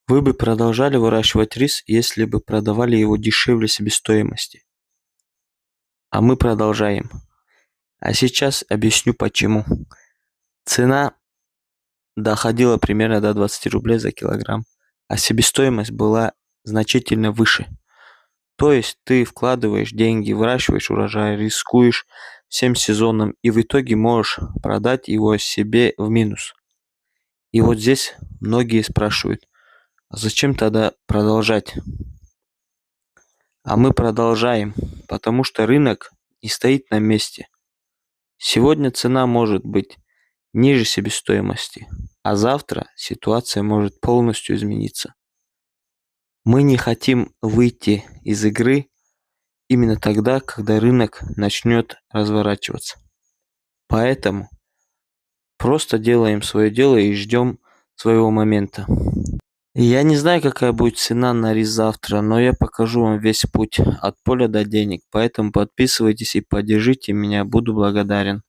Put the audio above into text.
Вы бы продолжали выращивать рис, если бы продавали его дешевле себестоимости. А мы продолжаем. А сейчас объясню почему. Цена доходила примерно до 20 рублей за килограмм, а себестоимость была значительно выше. То есть ты вкладываешь деньги, выращиваешь урожай, рискуешь всем сезоном и в итоге можешь продать его себе в минус. И вот здесь многие спрашивают, а зачем тогда продолжать? А мы продолжаем, потому что рынок не стоит на месте. Сегодня цена может быть ниже себестоимости, а завтра ситуация может полностью измениться. Мы не хотим выйти из игры именно тогда, когда рынок начнет разворачиваться. Поэтому просто делаем свое дело и ждем своего момента. Я не знаю, какая будет цена на рис завтра, но я покажу вам весь путь от поля до денег. Поэтому подписывайтесь и поддержите меня, буду благодарен.